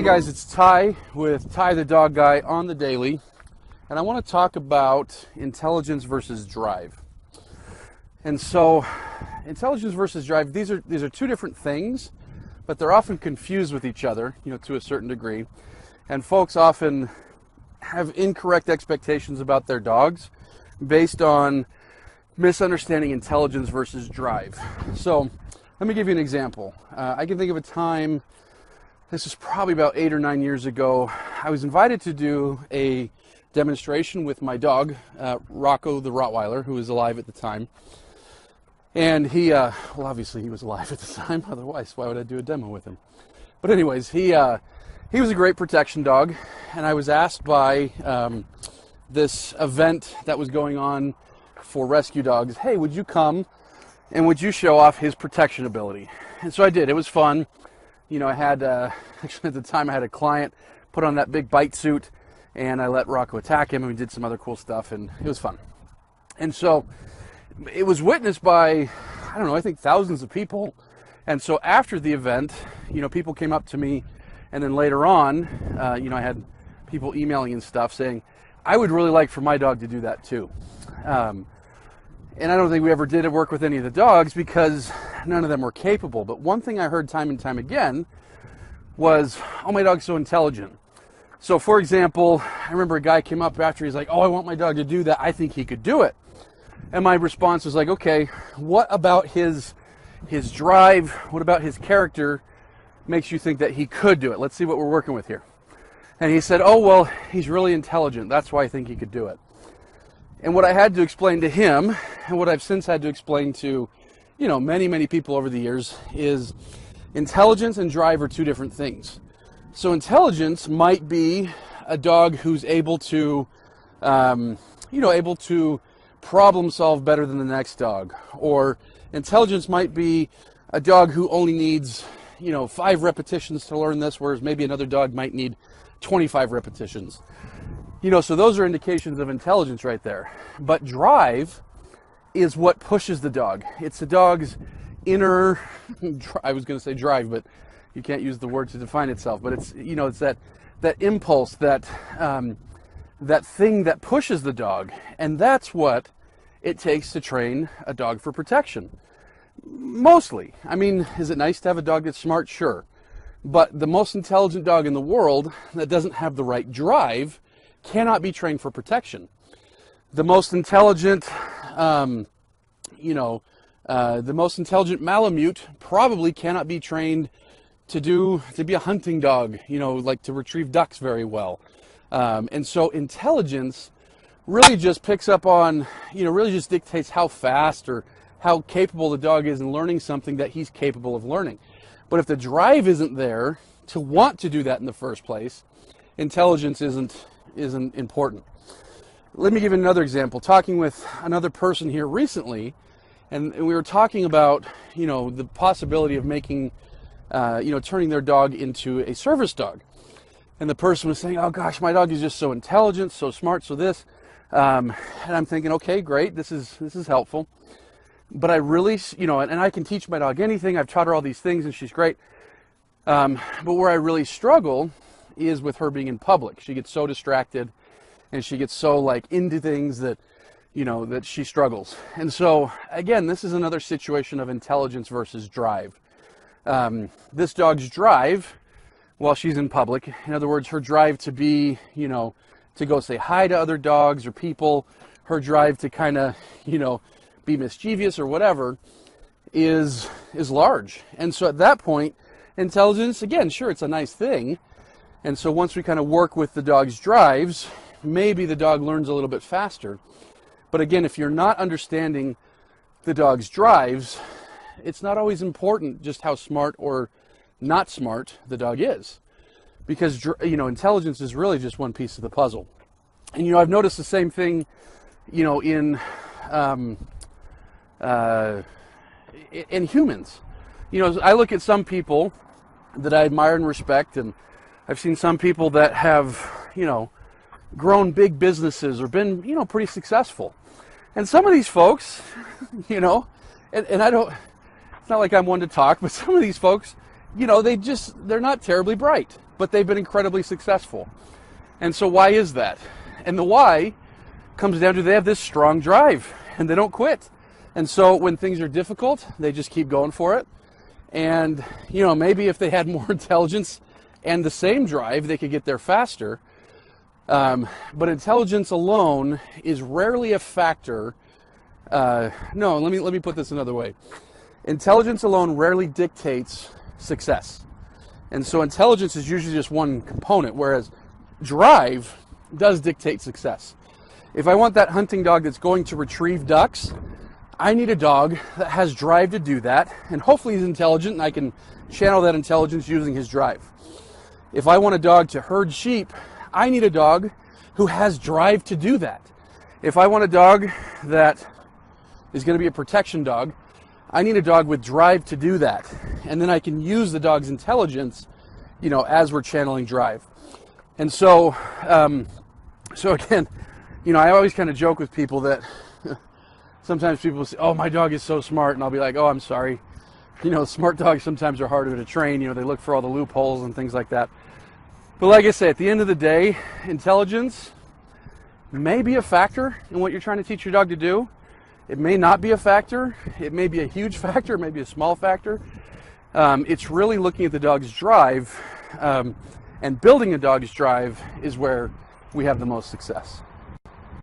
guys, it's Ty with Ty the Dog Guy on the Daily, and I want to talk about intelligence versus drive. And so, intelligence versus drive, these are two different things, but they're often confused with each other, to a certain degree. And folks often have incorrect expectations about their dogs based on misunderstanding intelligence versus drive. So, let me give you an example. I can think of a time. This is probably about 8 or 9 years ago. I was invited to do a demonstration with my dog, Rocco the Rottweiler, who was alive at the time. And he, obviously he was alive at the time, otherwise why would I do a demo with him? But anyways, he was a great protection dog, and I was asked by this event that was going on for rescue dogs, hey, would you come and would you show off his protection ability? And so I did. It was fun. I had, actually at the time I had a client put on that big bite suit, and I let Rocco attack him, and we did some other cool stuff, and it was fun. And so it was witnessed by, I think thousands of people. And so after the event, people came up to me, and then later on, I had people emailing and stuff saying, I would really like for my dog to do that too. And I don't think we ever did work with any of the dogs because none of them were capable. But one thing I heard time and time again was, oh, my dog's so intelligent. So, for example, I remember a guy came up after, he's like, oh, I want my dog to do that. I think he could do it. And my response was like, okay, what about his drive, what about his character makes you think that he could do it? Let's see what we're working with here. And he said, oh, well, he's really intelligent. That's why I think he could do it. And what I had to explain to him, and what I've since had to explain to, many, many people over the years, is intelligence and drive are two different things. So intelligence might be a dog who's able to, able to problem solve better than the next dog. Or intelligence might be a dog who only needs, 5 repetitions to learn this, whereas maybe another dog might need 25 repetitions. So those are indications of intelligence right there. But drive is what pushes the dog. It's the dog's inner, I was going to say drive, but you can't use the word to define itself. But it's, it's that impulse, that thing that pushes the dog. And that's what it takes to train a dog for protection. Mostly. Is it nice to have a dog that's smart? Sure. But the most intelligent dog in the world that doesn't have the right drive cannot be trained for protection. The most intelligent, the most intelligent Malamute probably cannot be trained to be a hunting dog, like to retrieve ducks very well. And so intelligence really just picks up on, really just dictates how fast or how capable the dog is in learning something that he's capable of learning. But if the drive isn't there to want to do that in the first place, intelligence isn't important. Let me give you another example. Talking with another person here recently, and we were talking about, the possibility of making, turning their dog into a service dog. And the person was saying, oh gosh, my dog is just so intelligent, so smart, so this. And I'm thinking, okay, great, this is helpful. But I really, and I can teach my dog anything. I've taught her all these things, and she's great. But where I really struggle is with her being in public. She gets so distracted and she gets so into things that, that she struggles. And so again, this is another situation of intelligence versus drive. This dog's drive while she's in public, in other words, her drive to be, to go say hi to other dogs or people, her drive to kind of, be mischievous or whatever is large. And so at that point, intelligence, again, sure, it's a nice thing. And so once we kind of work with the dog's drives, maybe the dog learns a little bit faster. But again, if you're not understanding the dog's drives, it's not always important just how smart or not smart the dog is. Because, intelligence is really just one piece of the puzzle. And, I've noticed the same thing, in humans. I look at some people that I admire and respect, and I've seen some people that have, grown big businesses or been, pretty successful. And some of these folks, and I don't, it's not like I'm one to talk, but some of these folks they're not terribly bright, but they've been incredibly successful. And so why is that? And the why comes down to they have this strong drive and they don't quit. And so when things are difficult, they just keep going for it. And, maybe if they had more intelligence and the same drive, they could get there faster. But intelligence alone is rarely a factor. No, let me put this another way. Intelligence alone rarely dictates success. And so intelligence is usually just one component, whereas drive does dictate success. If I want that hunting dog that's going to retrieve ducks, I need a dog that has drive to do that, and hopefully he's intelligent and I can channel that intelligence using his drive. If I want a dog to herd sheep, I need a dog who has drive to do that. If I want a dog that is going to be a protection dog, I need a dog with drive to do that. And then I can use the dog's intelligence, as we're channeling drive. And so again, I always kind of joke with people that sometimes people say, oh, my dog is so smart. And I'll be like, oh, I'm sorry. Smart dogs sometimes are harder to train. They look for all the loopholes and things like that. But like I say, at the end of the day, intelligence may be a factor in what you're trying to teach your dog to do. It may not be a factor. It may be a huge factor. It may be a small factor. It's really looking at the dog's drive, and building a dog's drive is where we have the most success.